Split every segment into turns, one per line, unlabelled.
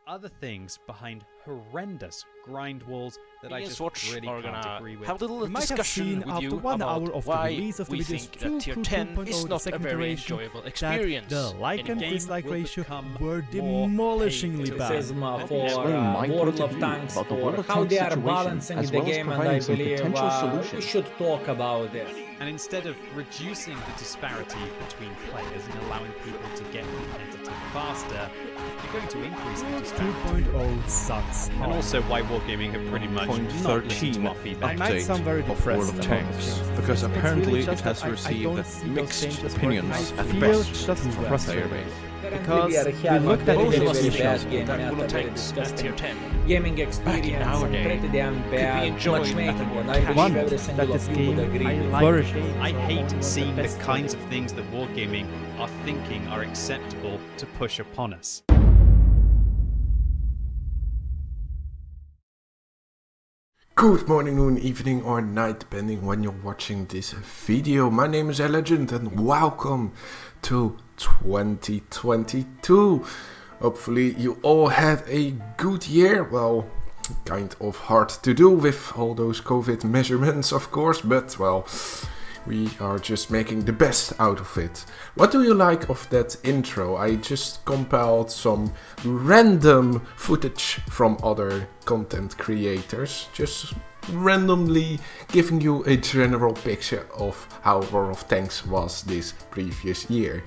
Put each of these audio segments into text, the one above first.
other things behind horrendous grind walls that I just really can't agree with.
Have a little
You might have seen
discussion with
after
you
1 hour
about
of the
why
release of the
we
videos
think that Tier 10 is not a very enjoyable experience.
that the like and
game
dislike
will
ratio
become
were
more
demolishingly
hated.
bad.
criticism for
Explain my
World
point of
of
view
Tanks,
about the
for
World of
how
Tanks
they are
situation,
balancing
as
the
well as
game, and
providing
I
some
believe
potential
we
solutions.
should talk about this.
And instead of reducing the disparity between players and allowing people to get competitive faster, you're going to increase the disparity.
2.0 sucks.
And also why Wargaming have pretty much not listened to our feedback.
might sound very
of World
depressed
of
about
Tanks,
this.
because
It's
apparently
really
it
just
has
that I
received
don't see those
mixed
changes
opinions
working. I
at
feel
best
just
from the
frustrated.
player base.
Because
we
we looked at
Both
the
of us
initials
feel that World of Tanks as Tier 10
gaming
back in
experience
our day
pretty damn
could be
bad
enjoyed
matchmaking,
at a more
and I believe
One,
every
that
single
this
of you would
game
agree.
flourishes.
I hate seeing the
best
kinds of things that Wargaming are thinking are acceptable to push upon us.
Good morning, noon, evening or night, depending when you're watching this video. My name is Alegende and welcome to 2022. Hopefully you all had a good year. Well, kind of hard to do with all those COVID measurements, of course, but well, we are just making the best out of it. What do you like of that intro? I just compiled some random footage from other content creators, just randomly giving you a general picture of how World of Tanks was this previous year.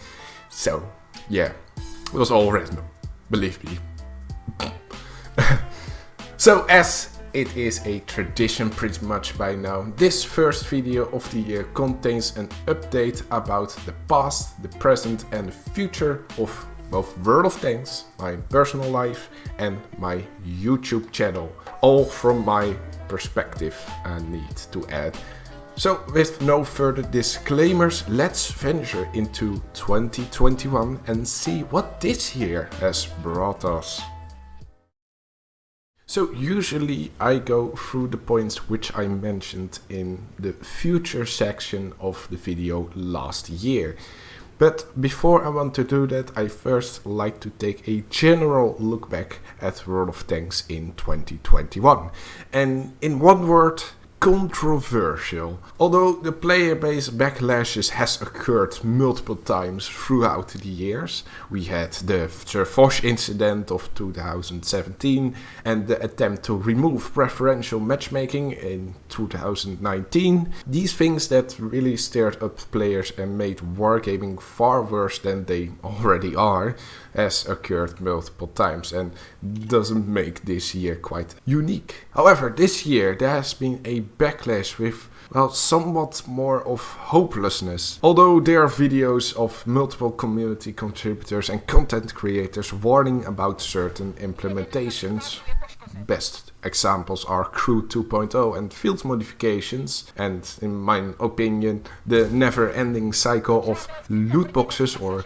So, yeah, it was all random, believe me. So, as it is a tradition pretty much by now, this first video of the year contains an update about the past, the present and the future of both World of Tanks, my personal life and my YouTube channel. All from my perspective, I need to add. So with no further disclaimers, let's venture into 2021 and see what this year has brought us. So usually I go through the points which I mentioned in the future section of the video last year. But before I want to do that, I first like to take a general look back at World of Tanks in 2021. And in one word, controversial. Although the player base backlashes has occurred multiple times throughout the years. We had the Sir Foch incident of 2017 and the attempt to remove preferential matchmaking in 2019. These things that really stirred up players and made wargaming far worse than they already are, has occurred multiple times and doesn't make this year quite unique. However, this year there has been a backlash with, well, somewhat more of hopelessness. Although there are videos of multiple community contributors and content creators warning about certain implementations. Best examples are Crew 2.0 and field modifications, and in my opinion the never-ending cycle of loot boxes or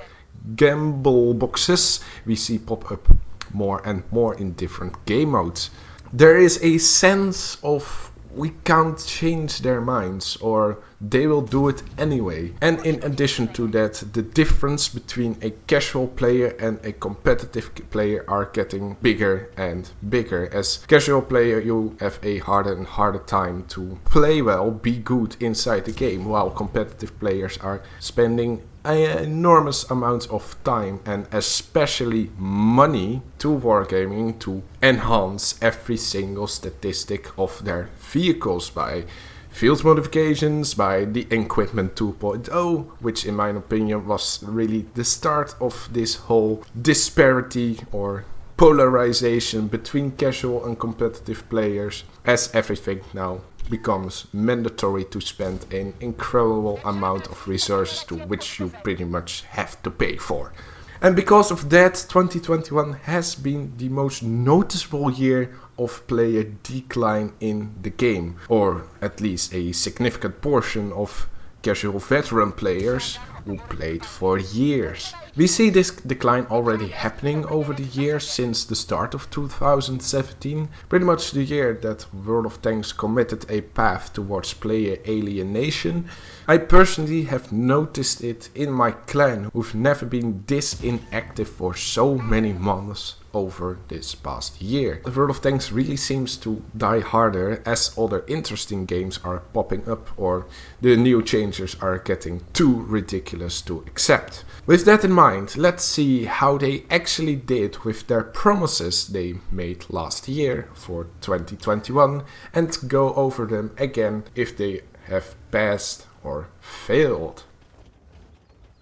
gamble boxes we see pop up more and more in different game modes. There is a sense of we can't change their minds, or they will do it anyway. And in addition to that, the difference between a casual player and a competitive player are getting bigger and bigger. As casual player, you have a harder and harder time to play well, be good inside the game, while competitive players are spending enormous amounts of time and especially money to wargaming to enhance every single statistic of their vehicles by field modifications, by the equipment 2.0, which in my opinion was really the start of this whole disparity or polarization between casual and competitive players, as everything now becomes mandatory to spend an incredible amount of resources to which you pretty much have to pay for. And because of that, 2021 has been the most noticeable year of player decline in the game, or at least a significant portion of casual veteran players who played for years We see this decline already happening over the years since the start of 2017, pretty much the year that World of Tanks committed a path towards player alienation. I personally have noticed it in my clan, who've never been this inactive for so many months over this past year. The World of Tanks really seems to die harder as other interesting games are popping up or the new changes are getting too ridiculous to accept. With that in mind, let's see how they actually did with their promises they made last year for 2021 and go over them again if they have passed or failed.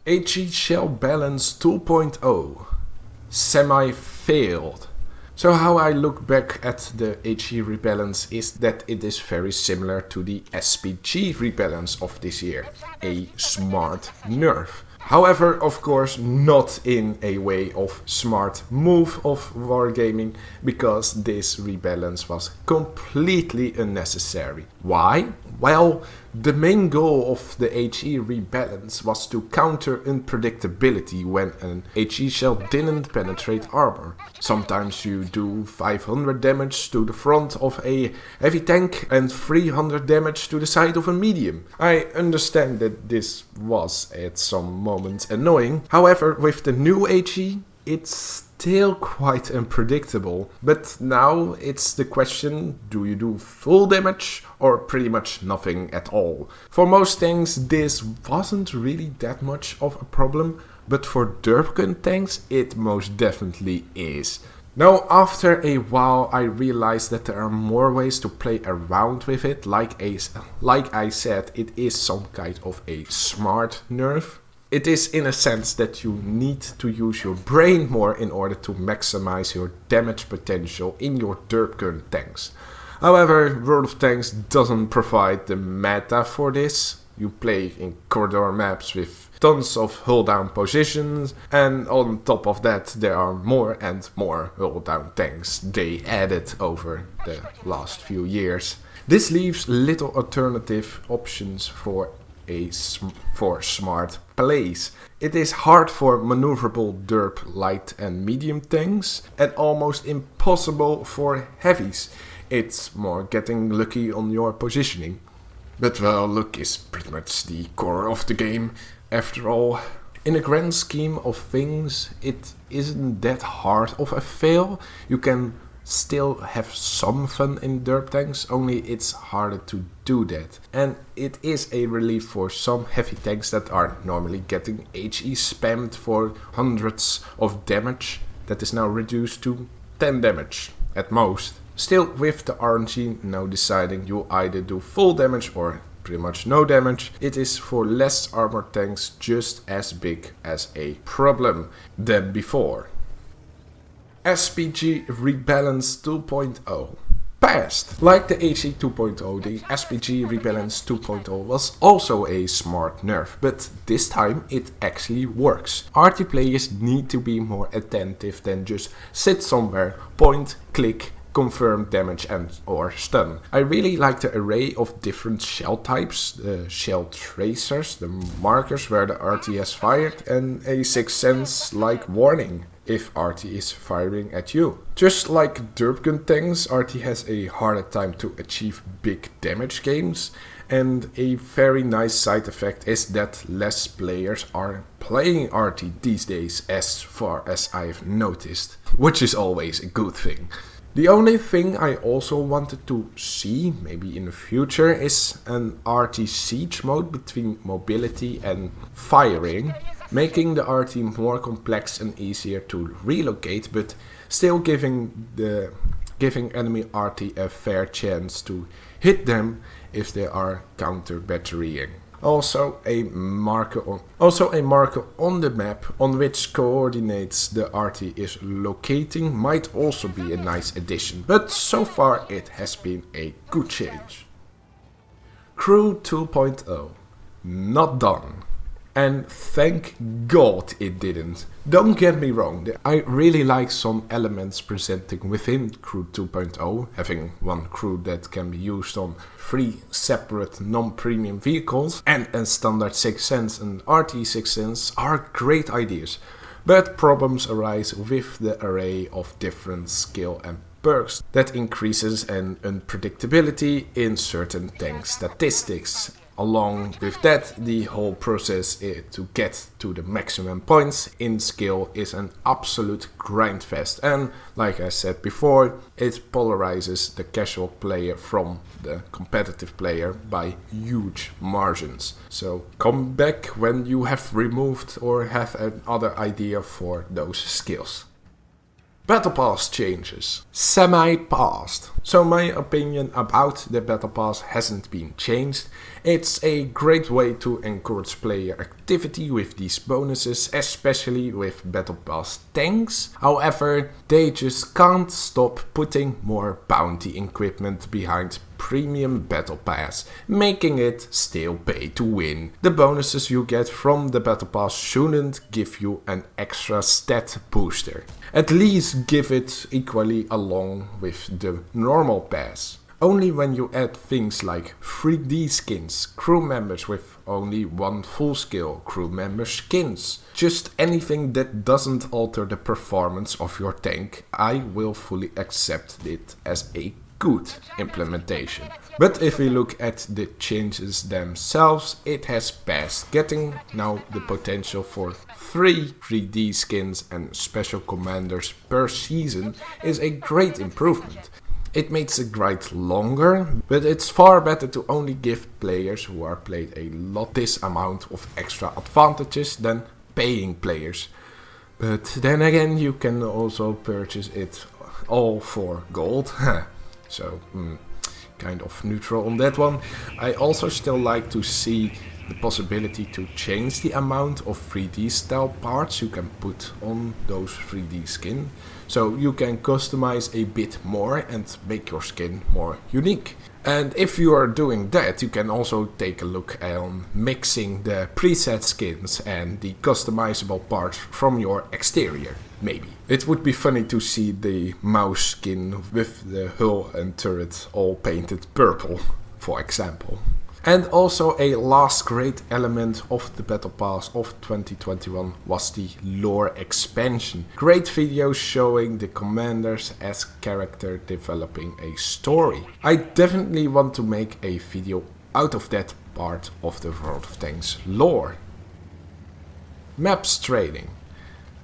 HE Shell Balance 2.0 semi-failed. So how I look back at the HE rebalance is that it is very similar to the SPG rebalance of this year, a smart nerf. However, of course, not in a way of smart move of wargaming, because this rebalance was completely unnecessary. Why? Well, the main goal of the HE rebalance was to counter unpredictability when an HE shell didn't penetrate armor. Sometimes you do 500 damage to the front of a heavy tank and 300 damage to the side of a medium. I understand that this was at some moments annoying. However, with the new HE, it's still quite unpredictable. But now it's the question, do you do full damage or pretty much nothing at all? For most things this wasn't really that much of a problem, but for derp gun tanks it most definitely is. Now, after a while I realized that there are more ways to play around with it. Like I said, it is some kind of a smart nerf. It is in a sense that you need to use your brain more in order to maximize your damage potential in your derp gun tanks. However, World of Tanks doesn't provide the meta for this. You play in corridor maps with tons of hull down positions, and on top of that there are more and more hull down tanks they added over the last few years. This leaves little alternative options for smart plays. It is hard for maneuverable derp light and medium tanks and almost impossible for heavies. It's more getting lucky on your positioning. But well, luck is pretty much the core of the game after all. In the grand scheme of things, it isn't that hard of a fail. You can still have some fun in derp tanks, only it's harder to do that. And it is a relief for some heavy tanks that are normally getting HE spammed for hundreds of damage. That is now reduced to 10 damage at most. Still, with the RNG now deciding you either do full damage or pretty much no damage, it is for less armored tanks just as big as a problem than before. SPG Rebalance 2.0 passed. Like the HE 2.0, the SPG Rebalance 2.0 was also a smart nerf, but this time it actually works. RT players need to be more attentive than just sit somewhere, point, click, confirm damage and or stun. I really like the array of different shell types, the shell tracers, the markers where the RT has fired, and a sixth sense like warning if RT is firing at you. Just like derp gun tanks, RT has a harder time to achieve big damage gains, and a very nice side effect is that less players are playing RT these days, as far as I've noticed, which is always a good thing. The only thing I also wanted to see, maybe in the future, is an RT siege mode between mobility and firing, making the RT more complex and easier to relocate, but still giving enemy RT a fair chance to hit them if they are counter batterying. Also a marker on the map on which coordinates the RT is locating might also be a nice addition, but so far it has been a good change. Crew 2.0, not done. And thank God it didn't. Don't get me wrong, I really like some elements presenting within Crew 2.0, having one crew that can be used on 3 separate non-premium vehicles and a standard 6th Sense and RT 6th Sense are great ideas. but problems arise with the array of different skill and perks that increases an unpredictability in certain tank statistics. Along with that, the whole process to get to the maximum points in skill is an absolute grindfest, and like I said before, it polarizes the casual player from the competitive player by huge margins. So come back when you have removed or have another idea for those skills. Battle Pass changes. Semi-passed. So my opinion about the Battle Pass hasn't been changed. It's a great way to encourage player activity with these bonuses, especially with Battle Pass tanks. However, they just can't stop putting more bounty equipment behind premium Battle Pass, making it still pay to win. The bonuses you get from the Battle Pass shouldn't give you an extra stat booster. At least give it equally along with the normal pass. Only when you add things like 3D skins, crew members with only one full skill crew member skins, just anything that doesn't alter the performance of your tank, I will fully accept it as a good implementation. But if we look at the changes themselves, it has passed, getting now the potential for 3 3D skins and special commanders per season is a great improvement. It makes the grind longer, but it's far better to only give players who are played a lot this amount of extra advantages than paying players. But then again, you can also purchase it all for gold. So, kind of neutral on that one. I also still like to see the possibility to change the amount of 3D style parts you can put on those 3D skin. So you can customize a bit more and make your skin more unique. And if you are doing that, you can also take a look at mixing the preset skins and the customizable parts from your exterior, maybe. It would be funny to see the mouse skin with the hull and turret all painted purple, for example. And also a last great element of the Battle Pass of 2021 was the lore expansion. Great videos showing the commanders as character developing a story. I definitely want to make a video out of that part of the World of Tanks lore. Maps training.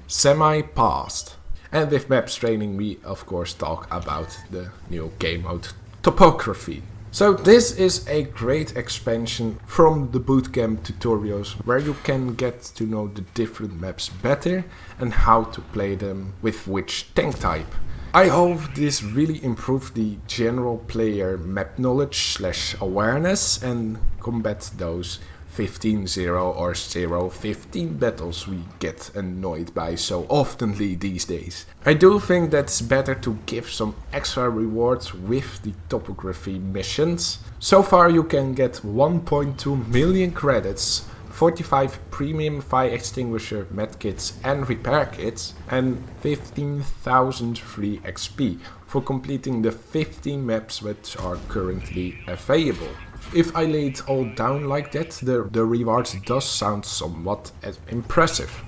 Semi-passed. And with maps training we of course talk about the new game mode topography. So this is a great expansion from the bootcamp tutorials where you can get to know the different maps better and how to play them with which tank type. I hope this really improved the general player map knowledge / awareness and combat those 15-0 or 0-15 battles we get annoyed by so oftenly these days. I do think that's better to give some extra rewards with the topography missions. So far you can get 1.2 million credits, 45 premium fire extinguisher medkits and repair kits, and 15,000 free XP for completing the 15 maps which are currently available. If I lay it all down like that, the rewards does sound somewhat impressive.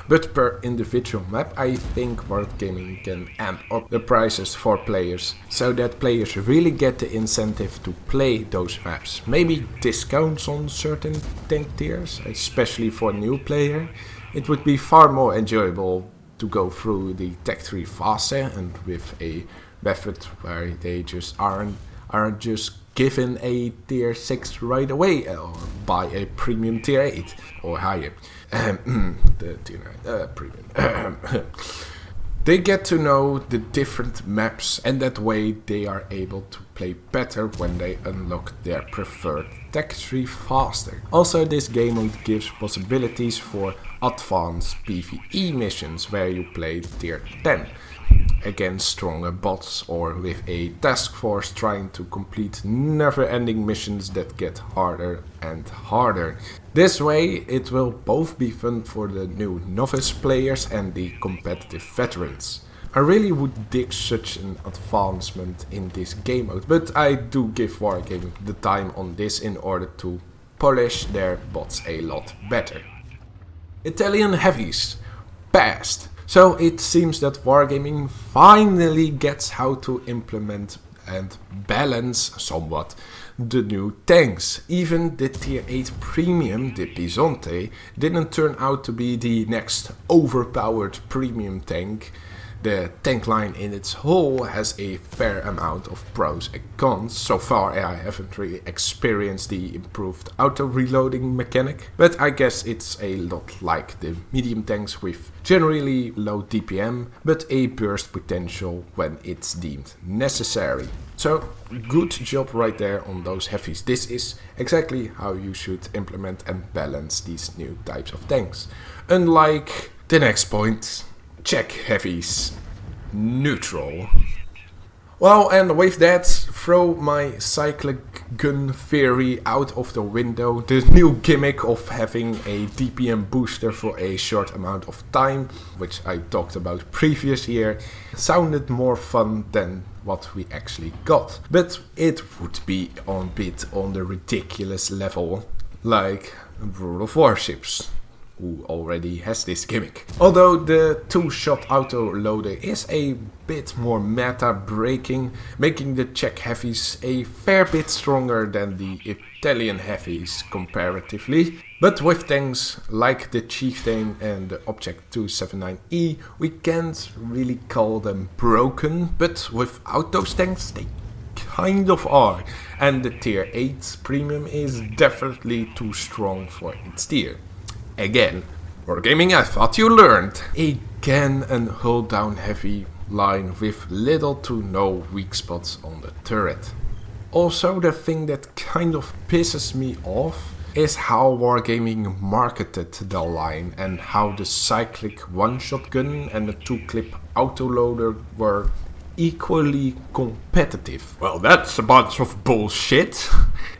But per individual map, I think Wargaming can amp up the prices for players, so that players really get the incentive to play those maps. Maybe discounts on certain tank tiers, especially for a new player. It would be far more enjoyable to go through the tech tree faster and with a method where they just aren't just given a tier 6 right away or buy a premium tier 8 or higher. The tier 9 premium. They get to know the different maps and that way they are able to play better when they unlock their preferred tech tree faster. Also this game mode gives possibilities for advanced PvE missions where you play tier 10. Against stronger bots or with a task force trying to complete never-ending missions that get harder and harder. This way it will both be fun for the new novice players and the competitive veterans. I really would dig such an advancement in this game mode, but I do give Wargaming the time on this in order to polish their bots a lot better. Italian heavies. past. So it seems that Wargaming finally gets how to implement and balance somewhat the new tanks. Even the tier 8 premium, the Bisonte, didn't turn out to be the next overpowered premium tank. The tank line in its whole has a fair amount of pros and cons. So far I haven't really experienced the improved auto reloading mechanic, but I guess it's a lot like the medium tanks with generally low DPM, but a burst potential when it's deemed necessary. So good job right there on those heavies. This is exactly how you should implement and balance these new types of tanks. Unlike the next point, check heavies neutral. Well, and with that, throw my cyclic gun theory out of the window. The new gimmick of having a DPM booster for a short amount of time, which I talked about previous year, sounded more fun than what we actually got. But it would be a bit on the ridiculous level, like World of Warships, who already has this gimmick. Although the 2-shot auto loader is a bit more meta breaking, making the Czech heavies a fair bit stronger than the Italian heavies comparatively. But with tanks like the Chieftain and the Object 279E, we can't really call them broken, but without those tanks they kind of are. And the tier 8 premium is definitely too strong for its tier. Again, Wargaming, I thought you learned. Again, an hull down heavy line with little to no weak spots on the turret. Also, the thing that kind of pisses me off is how Wargaming marketed the line and how the cyclic one-shot gun and the 2-clip autoloader were equally competitive. Well, that's a bunch of bullshit.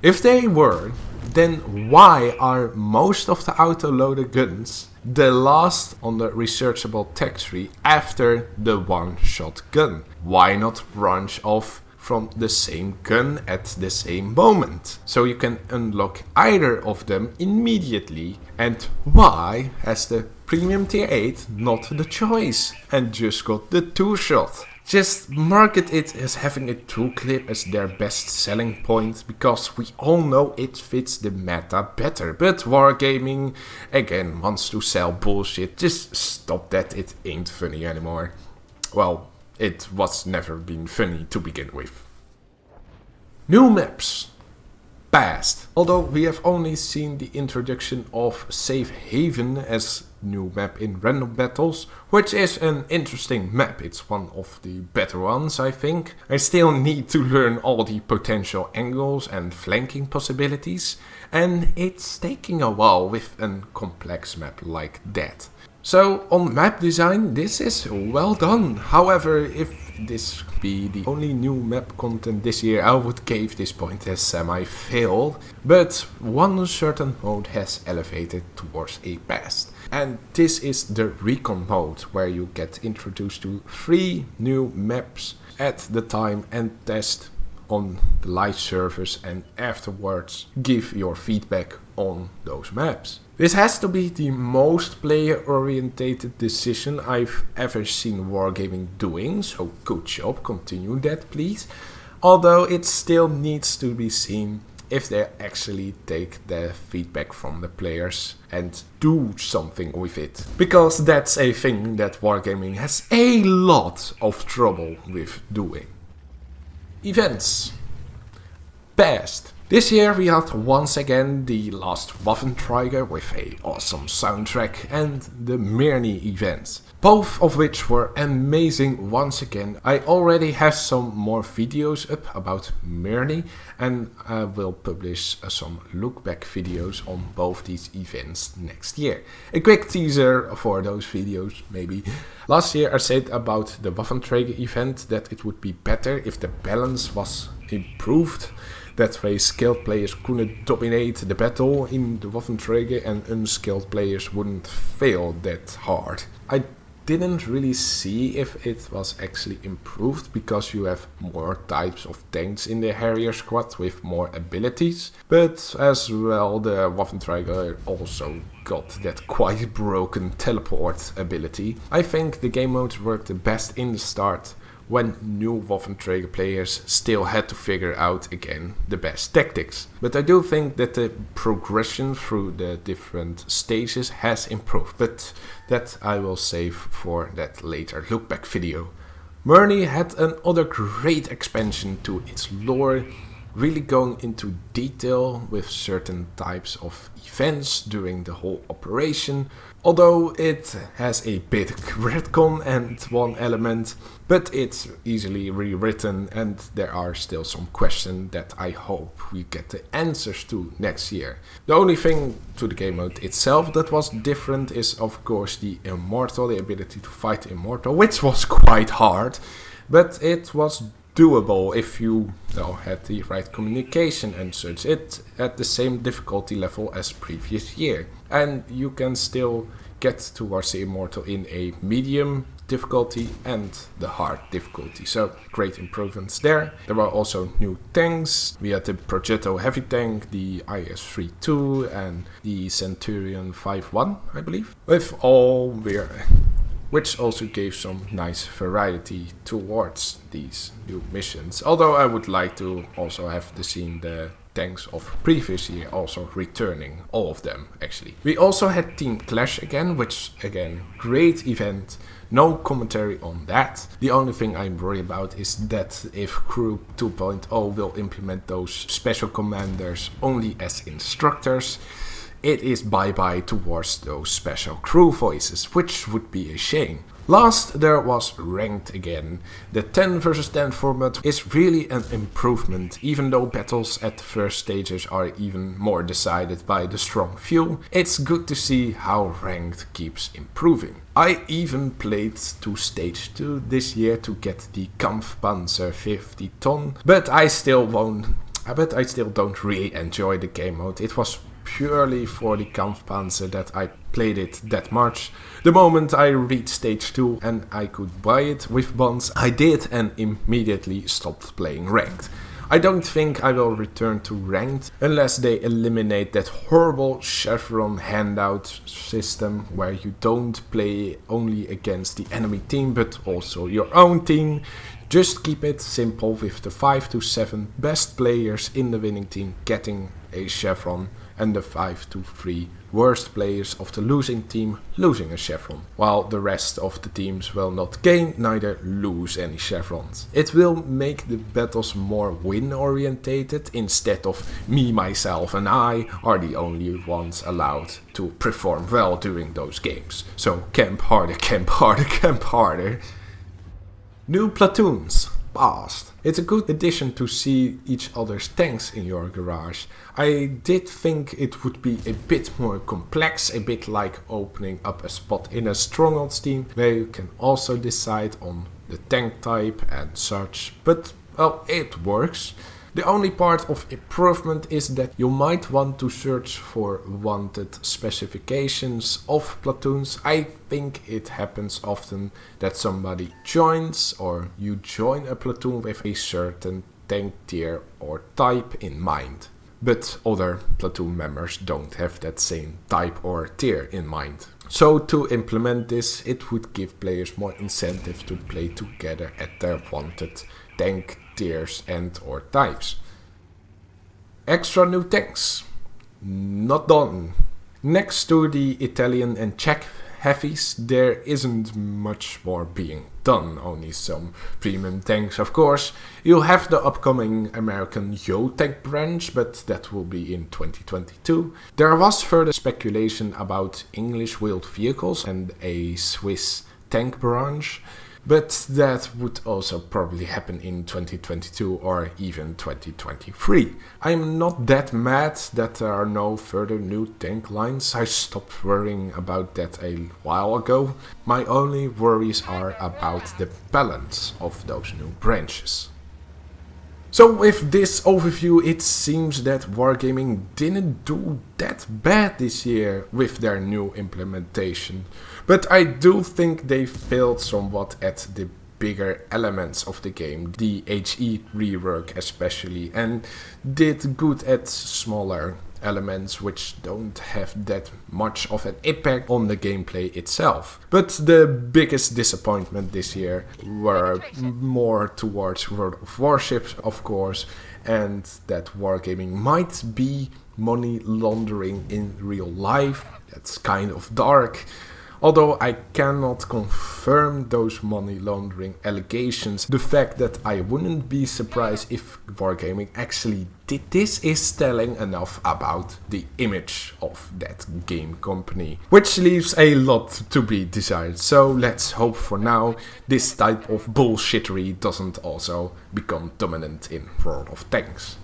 If they were, then why are most of the autoloader guns the last on the researchable tech tree after the one-shot gun? Why not branch off from the same gun at the same moment, so you can unlock either of them immediately? And why has the premium tier 8 not the choice and just got the 2-shot? Just market it as having a 2-clip as their best selling point, because we all know it fits the meta better. But Wargaming again wants to sell bullshit. Just stop that, it ain't funny anymore. Well, it was never been funny to begin with. New maps. Past. Although we have only seen the introduction of Safe Haven as new map in random battles, which is an interesting map. It's one of the better ones, I think. I still need to learn all the potential angles and flanking possibilities, and it's taking a while with a complex map like that. So on map design, this is well done. However, if this be the only new map content this year, I would give this point as semi-failed. But one certain mode has elevated towards a past. And this is the recon mode, where you get introduced to 3 new maps at the time and test on the live servers, and afterwards give your feedback on those maps. This has to be the most player-orientated decision I've ever seen Wargaming doing, so good job, continue that please. Although it still needs to be seen if they actually take the feedback from the players and do something with it. Because that's a thing that Wargaming has a lot of trouble with doing. Events. Past. This year we had once again the last Waffenträger with a awesome soundtrack and the Mirny events, both of which were amazing once again. I already have some more videos up about Mirny, and I will publish some look back videos on both these events next year. A quick teaser for those videos maybe. Last year I said about the Waffenträger event that it would be better if the balance was improved. That way skilled players couldn't dominate the battle in the Waffenträger and unskilled players wouldn't fail that hard. I didn't really see if it was actually improved because you have more types of tanks in the Harrier squad with more abilities. But as well, the Waffenträger also got that quite broken teleport ability. I think the game modes worked the best in the start, when new Waffenträger players still had to figure out again the best tactics. But I do think that the progression through the different stages has improved, but that I will save for that later look back video. Murney had another great expansion to its lore, really going into detail with certain types of events during the whole operation, although it has a bit retcon and one element, but it's easily rewritten and there are still some questions that I hope we get the answers to next year. The only thing to the game mode itself that was different is of course the Immortal, the ability to fight Immortal, which was quite hard, but it was doable if you had the right communication and such. It at the same difficulty level as previous year, and you can still get towards the Immortal in a medium difficulty and the hard difficulty, so great improvements there. There were also new tanks. We had the Progetto heavy tank, the IS-32 and the Centurion 5-1, I believe, with all which also gave some nice variety towards these new missions. Although I would like to also have seen the tanks of previous year also returning, all of them actually. We also had Team Clash again, which again, great event. No commentary on that. The only thing I'm worried about is that if Crew 2.0 will implement those special commanders only as instructors, it is bye-bye towards those special crew voices, which would be a shame. Last, there was ranked again. The 10 vs 10 format is really an improvement, even though battles at the first stages are even more decided by the strong few. It's good to see how ranked keeps improving. I even played to stage 2 this year to get the Kampfpanzer 50 ton, but I still don't really enjoy the game mode. It was purely for the Kampfpanzer that I played it that much. The moment I reached stage 2 and I could buy it with bonds, I did and immediately stopped playing ranked. I don't think I will return to ranked unless they eliminate that horrible chevron handout system where you don't play only against the enemy team but also your own team. Just keep it simple with the 5 to 7 best players in the winning team getting a chevron and the 5 to 3 worst players of the losing team losing a chevron, while the rest of the teams will not gain neither lose any chevrons. It will make the battles more win orientated instead of me, myself and I are the only ones allowed to perform well during those games. So camp harder, camp harder, camp harder. New platoons. Past. It's a good addition to see each other's tanks in your garage. I did think it would be a bit more complex, a bit like opening up a spot in a Strongholds team where you can also decide on the tank type and such, but well, it works. The only part of improvement is that you might want to search for wanted specifications of platoons. I think it happens often that somebody joins or you join a platoon with a certain tank tier or type in mind, but other platoon members don't have that same type or tier in mind. So to implement this, it would give players more incentive to play together at their wanted tank tiers and or types. Extra new tanks. Not done. Next to the Italian and Czech heavies, there isn't much more being done, only some premium tanks of course. You'll have the upcoming American Yo tank branch, but that will be in 2022. There was further speculation about English wheeled vehicles and a Swiss tank branch, but that would also probably happen in 2022 or even 2023. I'm not that mad that there are no further new tank lines. I stopped worrying about that a while ago. My only worries are about the balance of those new branches. So with this overview, it seems that Wargaming didn't do that bad this year with their new implementation. But I do think they failed somewhat at the bigger elements of the game, the HE rework especially, and did good at smaller elements which don't have that much of an impact on the gameplay itself. But the biggest disappointment this year were more towards World of Warships, of course, and that Wargaming might be money laundering in real life. That's kind of dark. Although I cannot confirm those money laundering allegations, the fact that I wouldn't be surprised if Wargaming actually did this is telling enough about the image of that game company, which leaves a lot to be desired. So let's hope for now this type of bullshittery doesn't also become dominant in World of Tanks.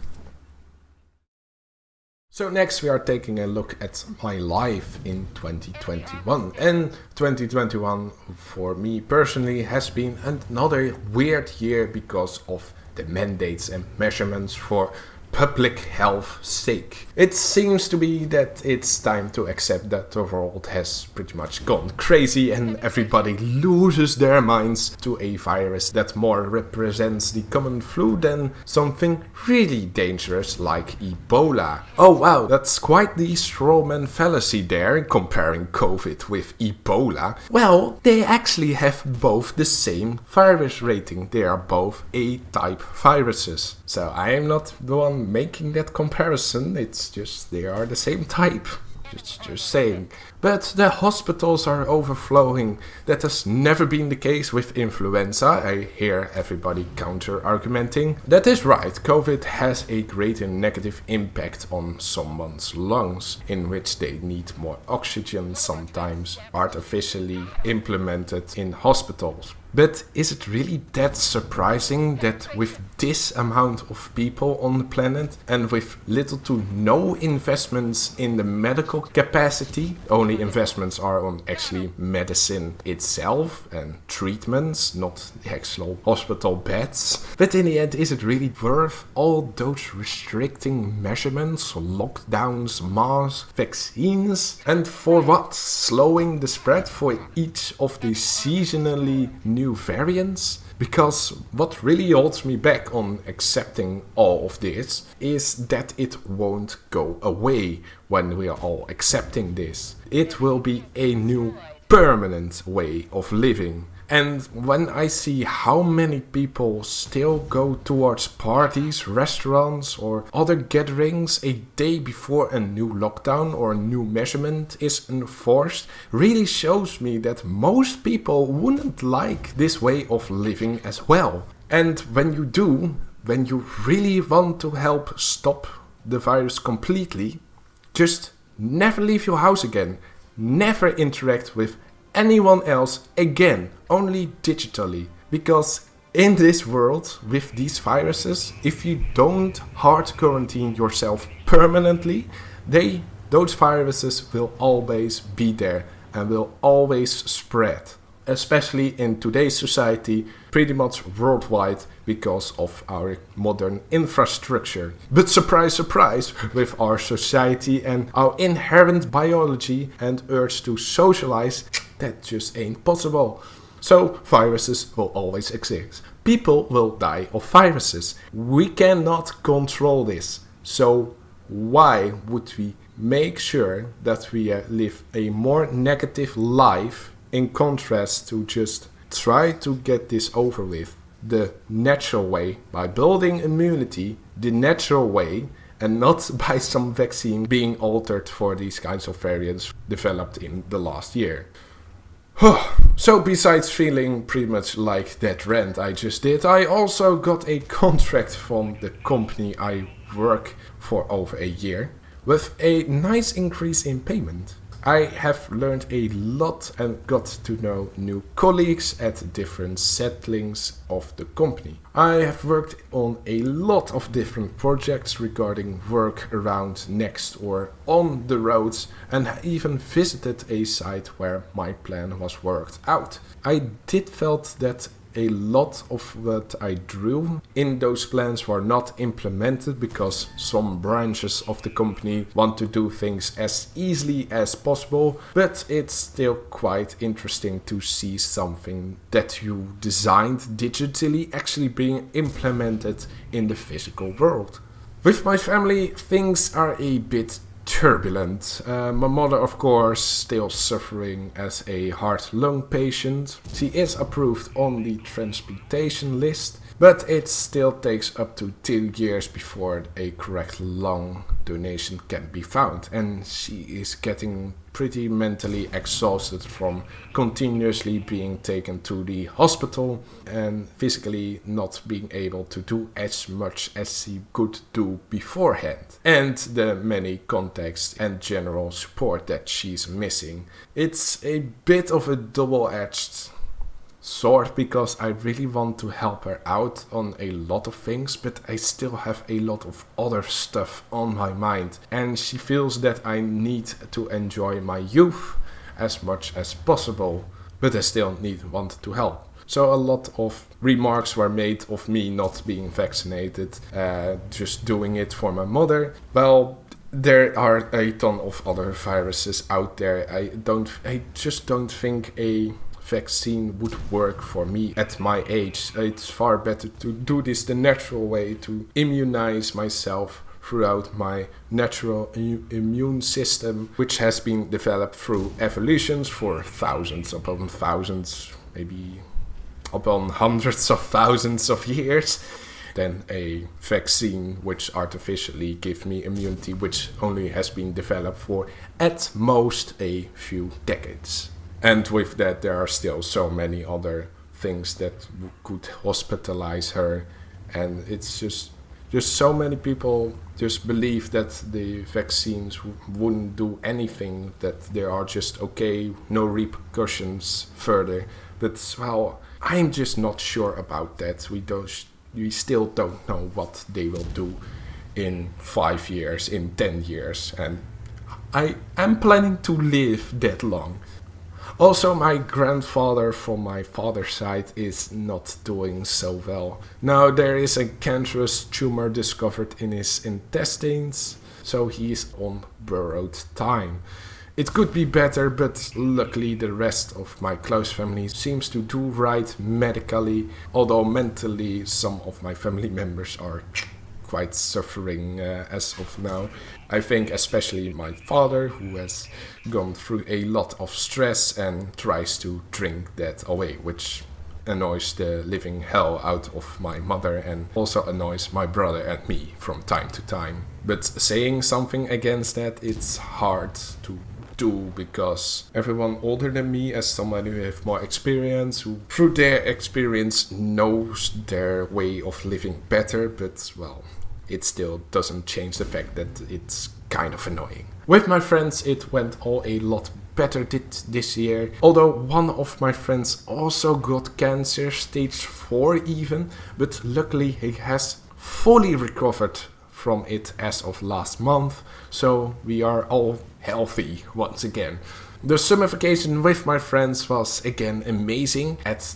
So next we are taking a look at my life in 2021, and 2021 for me personally has been another weird year because of the mandates and measurements for public health sake. It seems to be that it's time to accept that the world has pretty much gone crazy and everybody loses their minds to a virus that more represents the common flu than something really dangerous like Ebola. Oh wow, that's quite the strawman fallacy there, comparing COVID with Ebola. Well, they actually have both the same virus rating. They are both A-type viruses. So I am not the one making that comparison, it's just they are the same type. Just saying. But the hospitals are overflowing. That has never been the case with influenza. I hear everybody counter-argumenting. That is right, COVID has a greater negative impact on someone's lungs, in which they need more oxygen, sometimes artificially implemented in hospitals. But is it really that surprising that with this amount of people on the planet and with little to no investments in the medical capacity, only investments are on actually medicine itself and treatments, not the actual hospital beds. But in the end, is it really worth all those restricting measurements, lockdowns, masks, vaccines? And for what? Slowing the spread for each of the seasonally new variants? Because what really holds me back on accepting all of this is that it won't go away when we are all accepting this. It will be a new permanent way of living. And when I see how many people still go towards parties, restaurants or other gatherings a day before a new lockdown or a new measurement is enforced, really shows me that most people wouldn't like this way of living as well. And when you do, when you really want to help stop the virus completely, just never leave your house again, never interact with anyone else again, only digitally. Because in this world with these viruses, if you don't hard quarantine yourself permanently, those viruses will always be there and will always spread. Especially in today's society, pretty much worldwide because of our modern infrastructure. But surprise, surprise, with our society and our inherent biology and urge to socialize, that just ain't possible. So viruses will always exist. People will die of viruses. We cannot control this. So why would we make sure that we live a more negative life in contrast to just try to get this over with the natural way, by building immunity the natural way, and not by some vaccine being altered for these kinds of variants developed in the last year. So besides feeling pretty much like that rant I just did, I also got a contract from the company I work for over a year with a nice increase in payment. I have learned a lot and got to know new colleagues at different settings of the company. I have worked on a lot of different projects regarding work around next or on the roads, and even visited a site where my plan was worked out. I did felt that a lot of what I drew in those plans were not implemented because some branches of the company want to do things as easily as possible, but it's still quite interesting to see something that you designed digitally actually being implemented in the physical world. With my family, things are a bit turbulent. My mother, of course, still suffering as a heart-lung patient. She is approved on the transplantation list, but it still takes up to 2 years before a correct lung donation can be found, and she is getting pretty mentally exhausted from continuously being taken to the hospital and physically not being able to do as much as she could do beforehand, and the many contacts and general support that she's missing. It's a bit of a double-edged sword because I really want to help her out on a lot of things, but I still have a lot of other stuff on my mind, and she feels that I need to enjoy my youth as much as possible, but I still want to help. So a lot of remarks were made of me not being vaccinated, just doing it for my mother. Well, there are a ton of other viruses out there. I just don't think a vaccine would work for me at my age. It's far better to do this the natural way, to immunize myself throughout my natural immune system, which has been developed through evolutions for thousands upon thousands, maybe upon hundreds of thousands of years, than a vaccine which artificially gives me immunity, which only has been developed for at most a few decades. And with that, there are still so many other things that could hospitalize her. And it's just so many people just believe that the vaccines wouldn't do anything, that they are just okay, no repercussions further. But, well, I'm just not sure about that. We still don't know what they will do in 5 years, in 10 years. And I am planning to live that long. Also, my grandfather from my father's side is not doing so well. Now, there is a cancerous tumor discovered in his intestines, so he is on borrowed time. It could be better, but luckily the rest of my close family seems to do right medically, although mentally some of my family members are quite suffering as of now. I think especially my father, who has gone through a lot of stress and tries to drink that away, which annoys the living hell out of my mother and also annoys my brother and me from time to time. But saying something against that, it's hard to do, because everyone older than me, as somebody who have more experience, who through their experience knows their way of living better, but well, it still doesn't change the fact that it's kind of annoying. With my friends, it went all a lot better this year, although one of my friends also got cancer, stage 4 even, but luckily he has fully recovered from it as of last month, so we are all healthy once again. The summer vacation with my friends was again amazing. At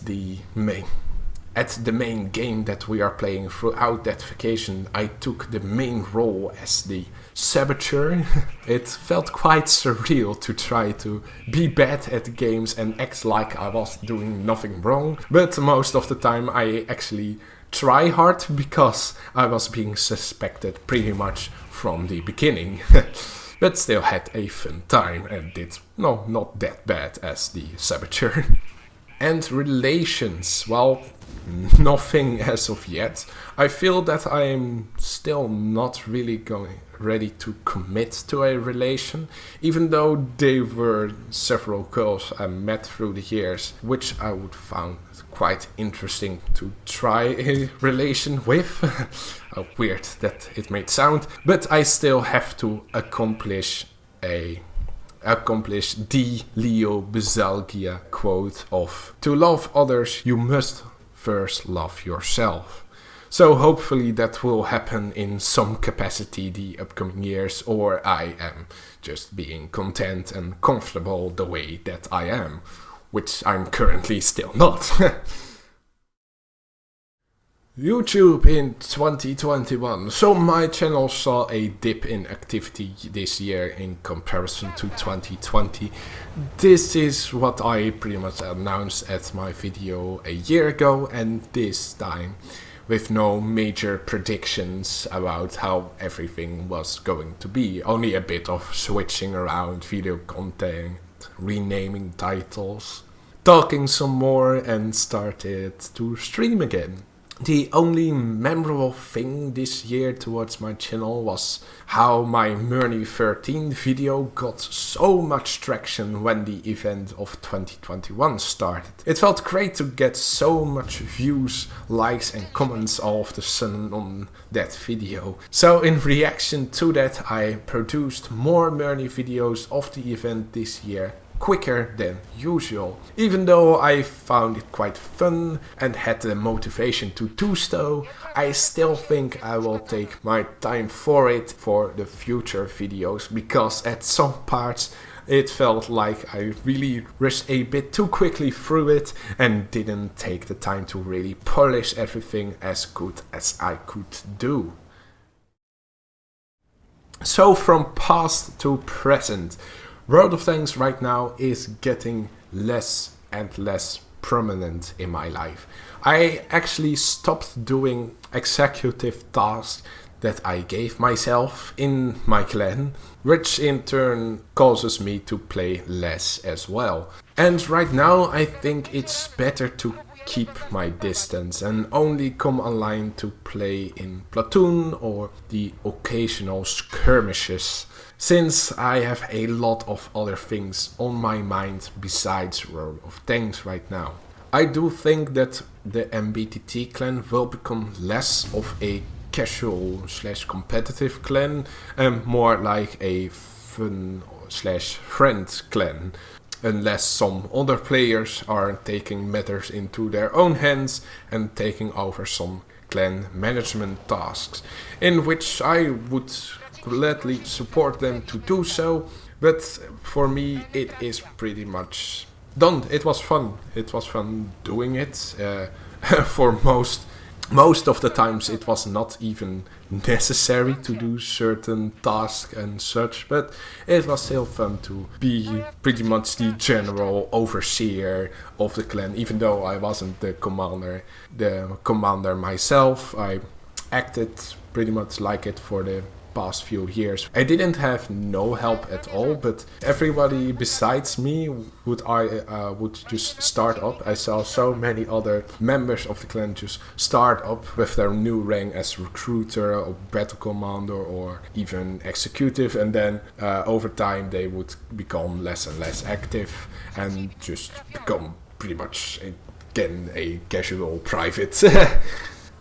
the main game that we are playing throughout that vacation, I took the main role as the saboteur. It felt quite surreal to try to be bad at games and act like I was doing nothing wrong, but most of the time I actually try hard because I was being suspected pretty much from the beginning. But still had a fun time and did not that bad as the saboteur. And relations, well, nothing as of yet. I feel that I am still not really ready to commit to a relation, even though there were several girls I met through the years, which I would found quite interesting to try a relation with. Weird that it may sound, but I still have to accomplish the Leo Bezalgia quote of, "To love others, you must first love yourself." So hopefully that will happen in some capacity the upcoming years, or I am just being content and comfortable the way that I am, which I'm currently still not. YouTube in 2021. So my channel saw a dip in activity this year in comparison to 2020. This is what I pretty much announced at my video a year ago, and this time with no major predictions about how everything was going to be. Only a bit of switching around video content, renaming titles, talking some more, and started to stream again. The only memorable thing this year towards my channel was how my Murney 13 video got so much traction when the event of 2021 started. It felt great to get so much views, likes and comments all of the sudden on that video. So in reaction to that, I produced more Murney videos of the event this year, quicker than usual. Even though I found it quite fun and had the motivation to do so, I still think I will take my time for it for the future videos, because at some parts it felt like I really rushed a bit too quickly through it and didn't take the time to really polish everything as good as I could do. So from past to present, World of Tanks right now is getting less and less prominent in my life. I actually stopped doing executive tasks that I gave myself in my clan, which in turn causes me to play less as well. And right now I think it's better to keep my distance and only come online to play in platoon or the occasional skirmishes, since I have a lot of other things on my mind besides World of Tanks right now. I do think that the MBTT clan will become less of a casual / competitive clan and more like a fun / friend clan, unless some other players are taking matters into their own hands and taking over some clan management tasks, in which I would gladly support them to do so, but for me it is pretty much done. It was fun. It was fun doing it. For most of the times it was not even necessary to do certain tasks and such, but it was still fun to be pretty much the general overseer of the clan, even though I wasn't the commander myself. I acted pretty much like it for the past few years. I didn't have no help at all, but everybody besides me would just start up. I saw so many other members of the clan just start up with their new rank as recruiter or battle commander or even executive, and then over time they would become less and less active and just become pretty much again a casual private.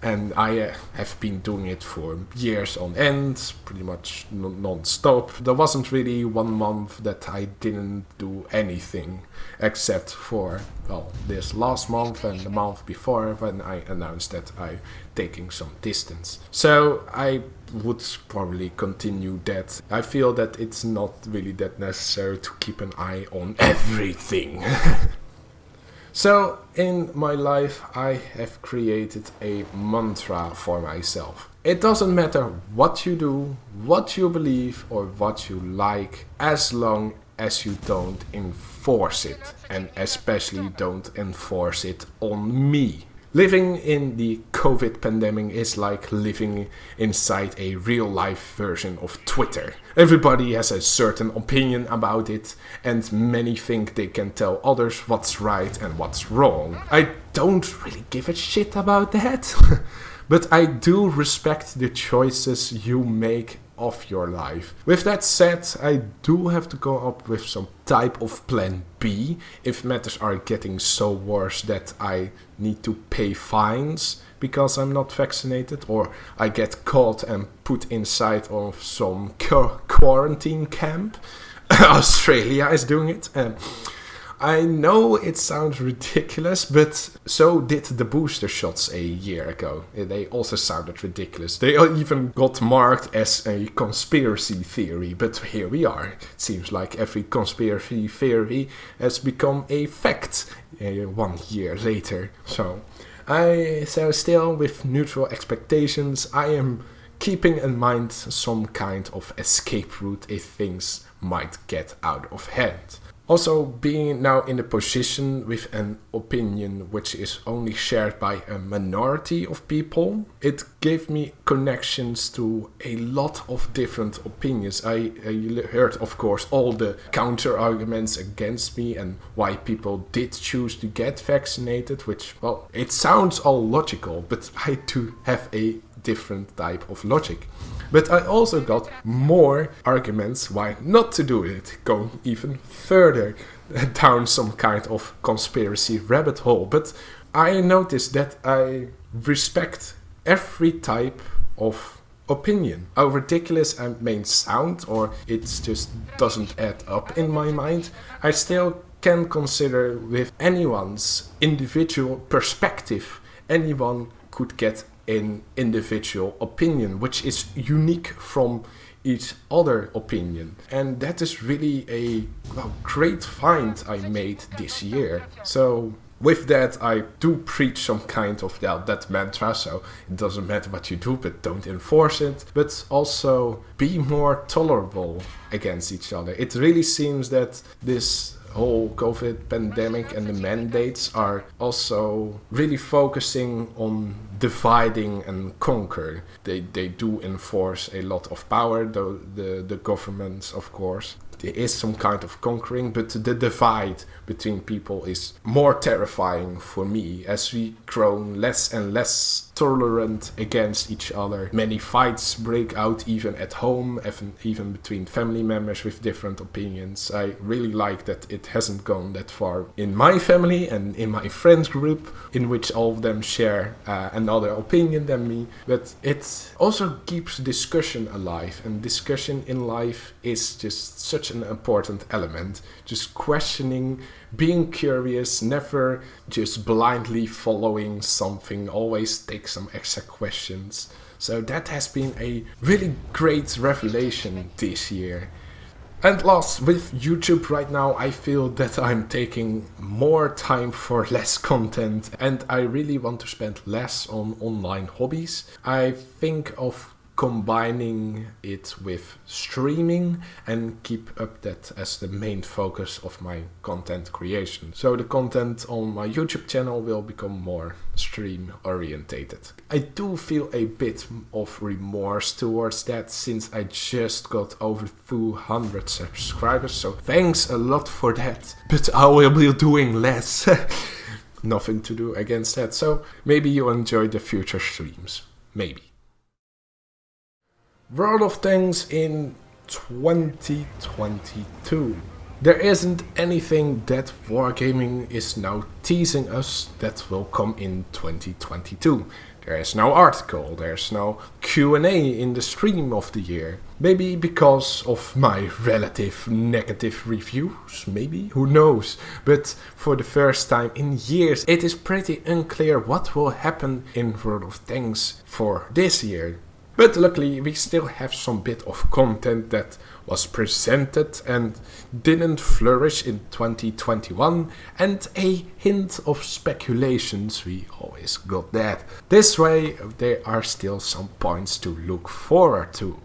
And I have been doing it for years on end, pretty much non-stop. There wasn't really 1 month that I didn't do anything, except for, well, this last month and the month before, when I announced that I'm taking some distance. So I would probably continue that. I feel that it's not really that necessary to keep an eye on everything. So, in my life I have created a mantra for myself. It doesn't matter what you do, what you believe or what you like, as long as you don't enforce it. And especially don't enforce it on me. Living in the COVID pandemic is like living inside a real-life version of Twitter. Everybody has a certain opinion about it, and many think they can tell others what's right and what's wrong. I don't really give a shit about that, but I do respect the choices you make of your life. With that said, I do have to go up with some type of plan B if matters are getting so worse that I need to pay fines because I'm not vaccinated, or I get caught and put inside of some quarantine camp. Australia is doing it. I know it sounds ridiculous, but so did the booster shots a year ago. They also sounded ridiculous. They even got marked as a conspiracy theory, but here we are. It seems like every conspiracy theory has become a fact 1 year later. So So still with neutral expectations, I am keeping in mind some kind of escape route if things might get out of hand. Also, being now in a position with an opinion which is only shared by a minority of people, it gave me connections to a lot of different opinions. I heard, of course, all the counter arguments against me and why people did choose to get vaccinated, which, well, it sounds all logical, but I do have a different type of logic. But I also got more arguments why not to do it, going even further down some kind of conspiracy rabbit hole. But I noticed that I respect every type of opinion. How ridiculous it may sound, or it just doesn't add up in my mind, I still can consider with anyone's individual perspective, anyone could get an individual opinion, which is unique from each other opinion. And that is really a great find I made this year. So with that, I do preach some kind of that mantra, so it doesn't matter what you do, but don't enforce it. But also be more tolerable against each other. It really seems that this whole COVID pandemic and the mandates are also really focusing on dividing and conquer. They do enforce a lot of power, though the governments, of course. There is some kind of conquering, but the divide between people is more terrifying for me as we grow less and less tolerant against each other. Many fights break out even at home, even between family members with different opinions. I really like that it hasn't gone that far in my family and in my friends group, in which all of them share another opinion than me. But it also keeps discussion alive, and discussion in life is just such an important element. Just questioning, being curious, never just blindly following something, always take some extra questions. So that has been a really great revelation this year. And last, with YouTube right now, I feel that I'm taking more time for less content, and I really want to spend less on online hobbies. I think of combining it with streaming and keep up that as the main focus of my content creation. So the content on my YouTube channel will become more stream orientated. I do feel a bit of remorse towards that since I just got over 200 subscribers, so thanks a lot for that. But I will be doing less. Nothing to do against that, so maybe you enjoy the future streams. Maybe. World of Tanks in 2022. There isn't anything that Wargaming is now teasing us that will come in 2022. There is no article, there's no Q&A in the stream of the year. Maybe because of my relative negative reviews, maybe, who knows. But for the first time in years, it is pretty unclear what will happen in World of Tanks for this year. But luckily we still have some bit of content that was presented and didn't flourish in 2021, and a hint of speculations, we always got that. This way there are still some points to look forward to.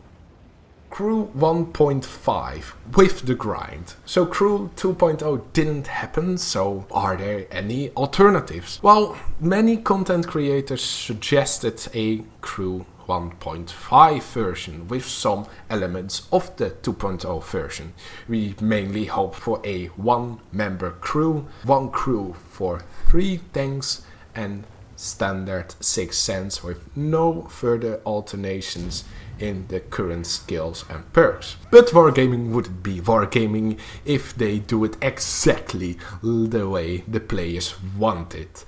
Crew 1.5 with the grind. So Crew 2.0 didn't happen, so are there any alternatives? Well, many content creators suggested a Crew 1.5 version with some elements of the 2.0 version. We mainly hope for a one-member crew, one crew for 3 tanks and standard 6 cents with no further alternations in the current skills and perks. But Wargaming wouldn't be Wargaming if they do it exactly the way the players want it.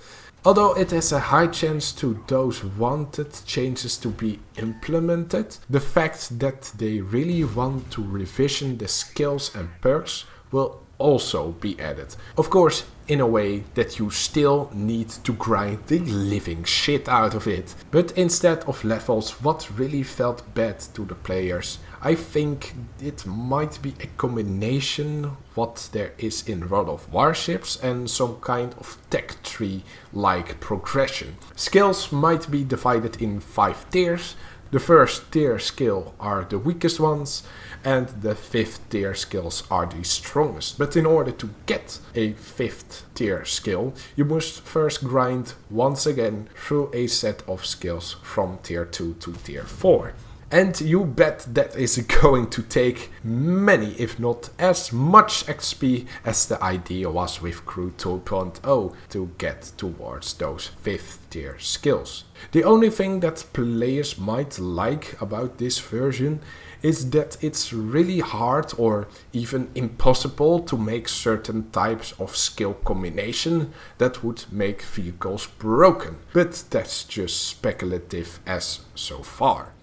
Although it has a high chance to those wanted changes to be implemented, the fact that they really want to revision the skills and perks will also be added. Of course, in a way that you still need to grind the living shit out of it. But instead of levels, what really felt bad to the players, I think it might be a combination what there is in World of Warships and some kind of tech tree like progression. Skills might be divided in 5 tiers. The first tier skill are the weakest ones and the 5th tier skills are the strongest. But in order to get a 5th tier skill, you must first grind once again through a set of skills from tier 2 to tier 4. And you bet that is going to take many, if not as much XP as the idea was with Crew 2.0 to get towards those 5th tier skills. The only thing that players might like about this version is that it's really hard or even impossible to make certain types of skill combination that would make vehicles broken. But that's just speculative as so far.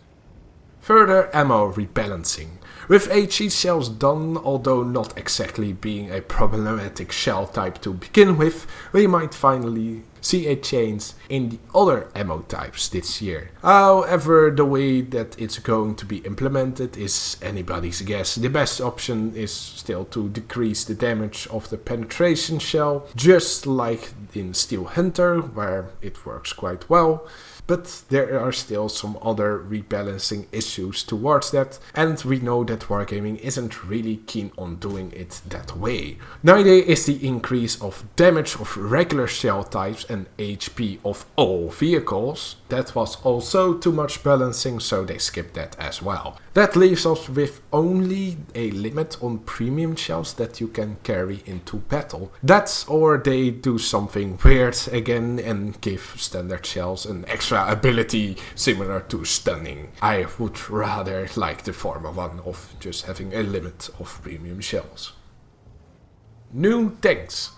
Further ammo rebalancing. With HE shells done, although not exactly being a problematic shell type to begin with, we might finally see a change in the other ammo types this year. However, the way that it's going to be implemented is anybody's guess. The best option is still to decrease the damage of the penetration shell, just like in Steel Hunter, where it works quite well. But there are still some other rebalancing issues towards that, and we know that Wargaming isn't really keen on doing it that way. Neither is the increase of damage of regular shell types and HP of all vehicles. That was also too much balancing, so they skipped that as well. That leaves us with only a limit on premium shells that you can carry into battle. That's or they do something weird again and give standard shells an extra ability similar to stunning. I would rather like the former one of just having a limit of premium shells. New tanks.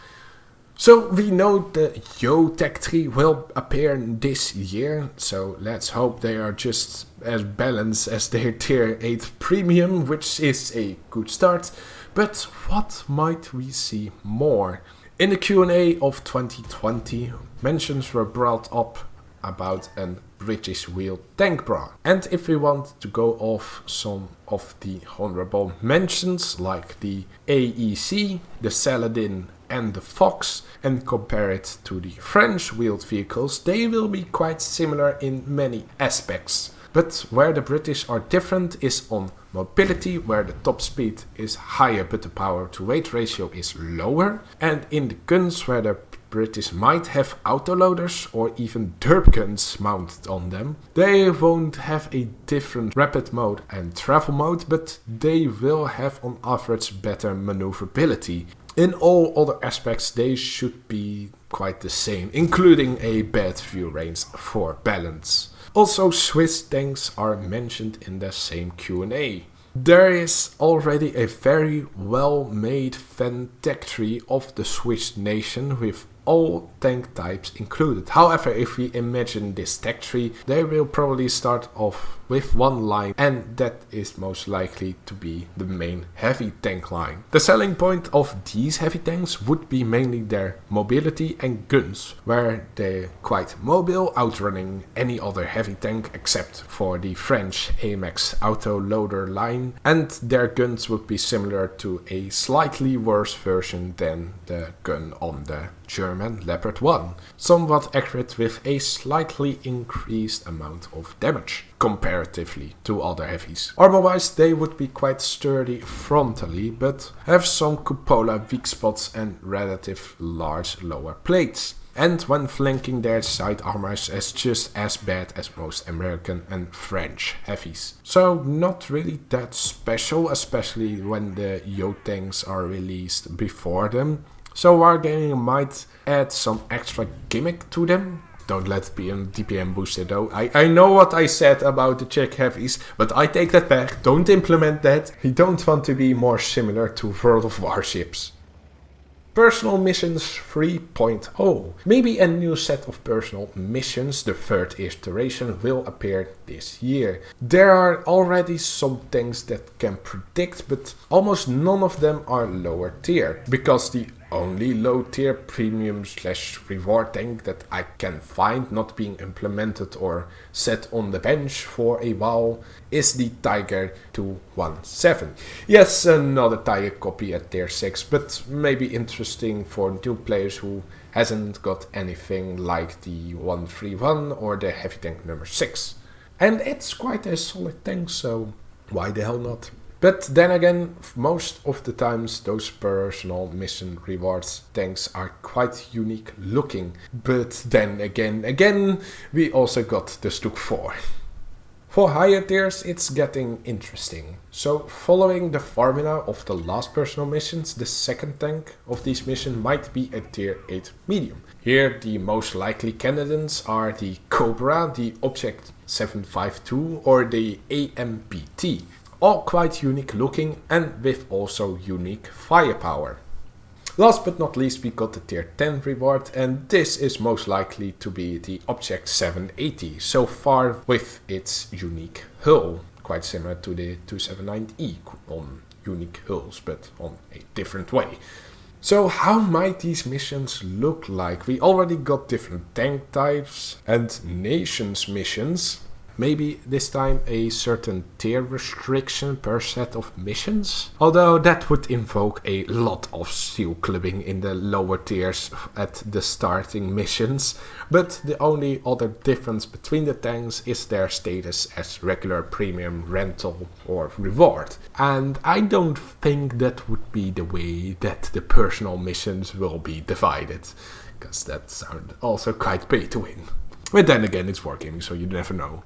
So we know the Yo Tech Tree will appear this year, so let's hope they are just as balanced as their tier 8 premium, which is a good start. But what might we see more? In the Q&A of 2020, mentions were brought up about an British wheeled tank bra. And if we want to go off some of the honorable mentions like the AEC, the Saladin and the Fox and compare it to the French wheeled vehicles, they will be quite similar in many aspects. But where the British are different is on mobility, where the top speed is higher but the power to weight ratio is lower, and in the guns where the British might have autoloaders or even derp guns mounted on them. They won't have a different rapid mode and travel mode, but they will have on average better maneuverability. In all other aspects they should be quite the same, including a bad fuel range for balance. Also, Swiss tanks are mentioned in the same Q&A. There is already a very well made fan tech tree of the Swiss nation with all tank types included. However, if we imagine this tech tree, they will probably start off with one line, and that is most likely to be the main heavy tank line. The selling point of these heavy tanks would be mainly their mobility and guns, where they're quite mobile, outrunning any other heavy tank except for the French AMX autoloader line, and their guns would be similar to a slightly worse version than the gun on the German Leopard 1, somewhat accurate with a slightly increased amount of damage comparatively to other heavies. Armor-wise, they would be quite sturdy frontally, but have some cupola weak spots and relative large lower plates. And when flanking, their side armor is just as bad as most American and French heavies. So not really that special, especially when the Yo tanks are released before them. So Wargaming might add some extra gimmick to them. Don't let it be a DPM booster though. I know what I said about the Czech heavies, but I take that back. Don't implement that. We don't want to be more similar to World of Warships. Personal Missions 3.0. Maybe a new set of personal missions, the third iteration, will appear this year. There are already some things that can predict, but almost none of them are lower tier, because the only low tier premium / reward tank that I can find not being implemented or set on the bench for a while is the Tiger 217. Yes, another Tiger copy at tier 6, but maybe interesting for new players who hasn't got anything like the 131 or the heavy tank number 6. And it's quite a solid tank, so why the hell not? But then again, most of the times those personal mission rewards tanks are quite unique looking. But then again, we also got the Stuk 4. For higher tiers, it's getting interesting. So following the formula of the last personal missions, the second tank of these missions might be a tier 8 medium. Here the most likely candidates are the Cobra, the Object 752 or the AMPT. All quite unique looking and with also unique firepower. Last but not least we got the tier 10 reward, and this is most likely to be the Object 780 so far with its unique hull. Quite similar to the 279E on unique hulls, but on a different way. So how might these missions look like? We already got different tank types and nations missions. Maybe this time a certain tier restriction per set of missions. Although that would invoke a lot of steel clubbing in the lower tiers at the starting missions. But the only other difference between the tanks is their status as regular premium rental or reward. And I don't think that would be the way that the personal missions will be divided. Because that sounds also quite pay to win. But then again, it's wargaming, so you never know.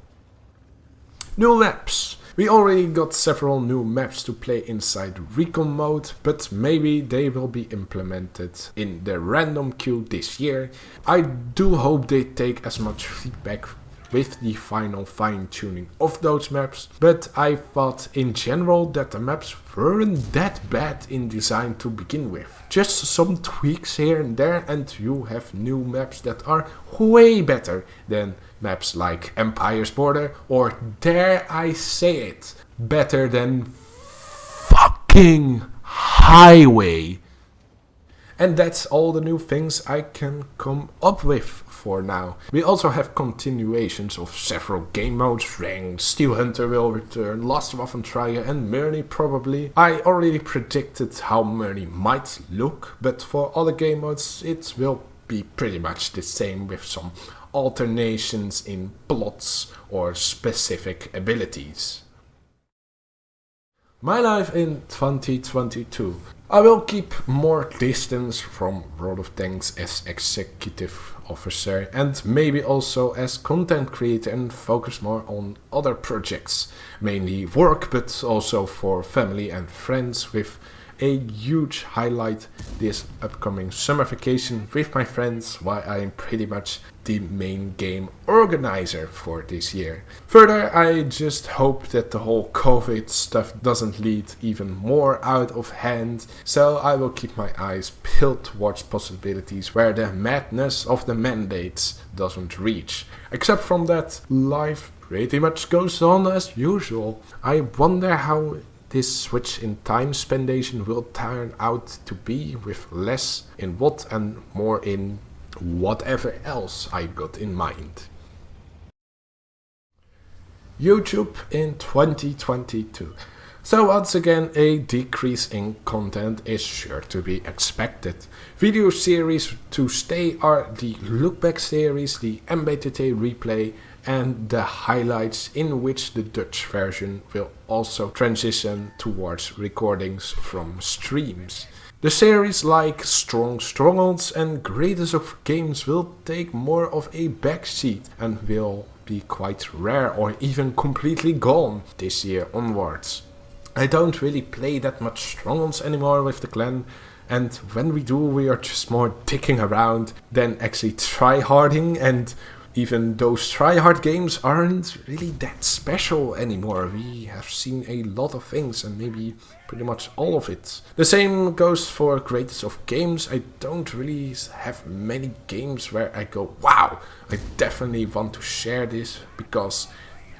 New maps. We already got several new maps to play inside recon mode, but maybe they will be implemented in the random queue this year. I do hope they take as much feedback with the final fine-tuning of those maps, but I thought in general that the maps weren't that bad in design to begin with. Just some tweaks here and there and you have new maps that are way better than maps like Empire's Border, or dare I say it, better than fucking Highway. And that's all the new things I can come up with for now. We also have continuations of several game modes. Ranked, Steel Hunter will return, Last Waffentrier and Murney probably. I already predicted how Murney might look, but for other game modes it will be pretty much the same with some alternations in plots or specific abilities. My life in 2022. I will keep more distance from World of Tanks as executive officer and maybe also as content creator and focus more on other projects. Mainly work, but also for family and friends, with a huge highlight this upcoming summer vacation with my friends, while I am pretty much the main game organizer for this year. Further, I just hope that the whole COVID stuff doesn't lead even more out of hand, so I will keep my eyes peeled towards possibilities where the madness of the mandates doesn't reach. Except from that, life pretty much goes on as usual. I wonder how this switch in time spendation will turn out to be, with less in what and more in whatever else I got in mind. YouTube in 2022. So once again, a decrease in content is sure to be expected. Video series to stay are the Look Back series, the MBTT replay, and the highlights, in which the Dutch version will also transition towards recordings from streams. The series like Strong Strongholds and Greatest of Games will take more of a backseat and will be quite rare or even completely gone this year onwards. I don't really play that much Strongholds anymore with the clan, and when we do, we are just more dicking around than actually tryharding, and even those tryhard games aren't really that special anymore. We have seen a lot of things, and maybe pretty much all of it. The same goes for Greatest of Games. I don't really have many games where I go, wow, I definitely want to share this, because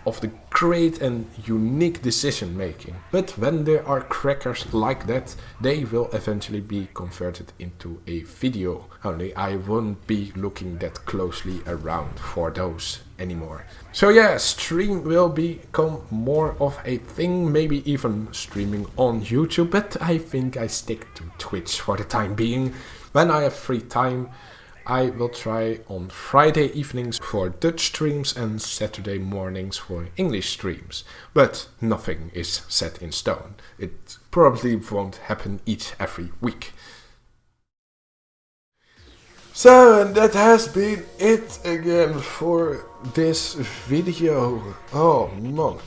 of the great and unique decision making. But when there are crackers like that, they will eventually be converted into a video. Only I won't be looking that closely around for those anymore. So yeah, stream will become more of a thing, maybe even streaming on YouTube, but I think I stick to Twitch for the time being. When I have free time, I will try on Friday evenings for Dutch streams and Saturday mornings for English streams. But nothing is set in stone. It probably won't happen every week. So, and that has been it again for this video. Oh man.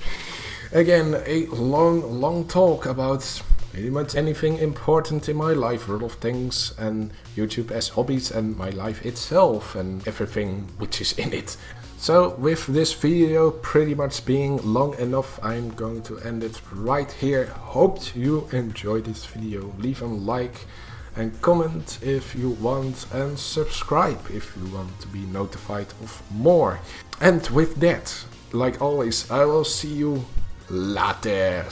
Again, a long talk about pretty much anything important in my life, world of things, and YouTube as hobbies, and my life itself, and everything which is in it. So, with this video pretty much being long enough, I'm going to end it right here. Hope you enjoyed this video. Leave a like and comment if you want, and subscribe if you want to be notified of more. And with that, like always, I will see you later.